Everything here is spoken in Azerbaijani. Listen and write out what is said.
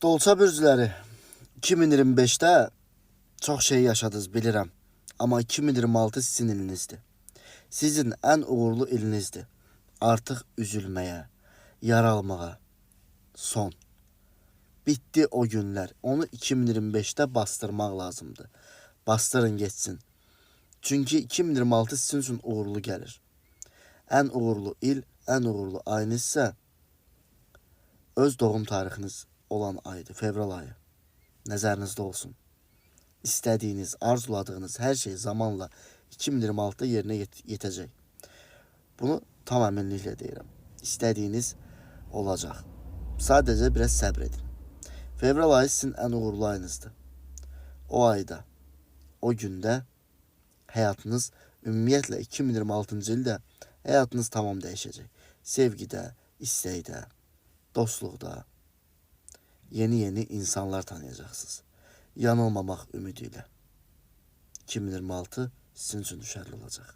Dolça bürcüləri, 2025'te çok şey yaşadınız bilirəm. Ama 2026 sizin ilinizdir. Sizin en uğurlu ilinizdir. Artık üzülmeye, yaralmağa son. Bitti o günler. Onu 2025'te bastırmaq lazımdır. Bastırın geçsin. Çünkü 2026 sizin için uğurlu gelir. En uğurlu il, en uğurlu ayınız ise öz doğum tarixiniz olan aydır, fevral ayı. Nəzərinizdə olsun. İstədiyiniz, arzuladığınız hər şey zamanla 2026'da yerinə yetəcək. Bunu tam əminliklə deyirəm. İstədiyiniz olacaq. Sadəcə biraz səbr edin. Fevral ayı sizin ən uğurlu ayınızdır. O ayda, o gündə həyatınız ümumiyyətlə 2026-cı ildə həyatınız tamam dəyişəcək. Sevgidə, istəkdə, dostluqda yeni insanlar tanıyacaqsınız. Yanılmamaq ümidi ilə. 2026 sizin üçün düşərli olacaq.